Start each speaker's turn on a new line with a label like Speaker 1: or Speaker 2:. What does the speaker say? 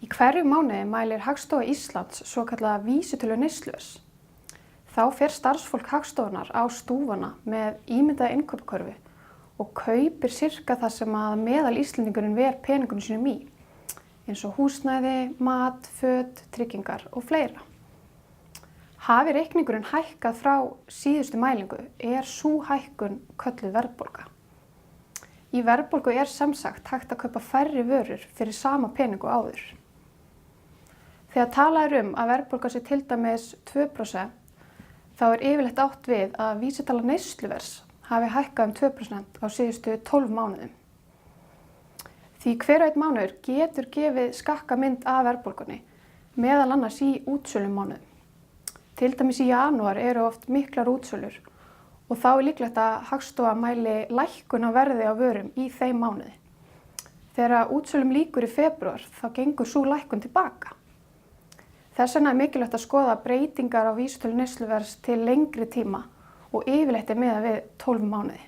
Speaker 1: Í hverjum mánuði mælir Hagstofa Íslands svokallaða vísitölu neysluverðs. Þá fer starfsfólk Hagstofunnar á stúfana með ímyndaða innkaupakörfu og kaupir sirka það sem að meðal Íslendingurinn ver peningunum sínum í, eins og húsnæði, mat, föt, tryggingar og fleira. Hafi reikningurinn hækkað frá síðustu mælingu er sú hækkun kölluð verðbólga. Í verðbólgu er sem sagt hægt að kaupa færri vörur fyrir sama peningu áður. Þegar talað er að verðbólga sé til dæmis 2%, þá er yfirleitt átt við að vísitala neysluverðs hafi hækkað 2% á síðustu 12 mánuðum. Því hver og einn mánuður getur gefið skakka mynd af verðbólgunni, meðal annars í útsölumánuðum. Til dæmis í janúar eru oft miklar útsölur og þá er líklegt að Hagstofa mæli lækkun á verði á vörum í þeim mánuði. Þegar útsölum lýkur í febrúar þá gengur sú lækkun tilbaka. Þess vegna er mikilvægt að skoða breytingar á vísitölu neysluverðs til lengri tíma og yfirleitt er miðað við 12 mánuði.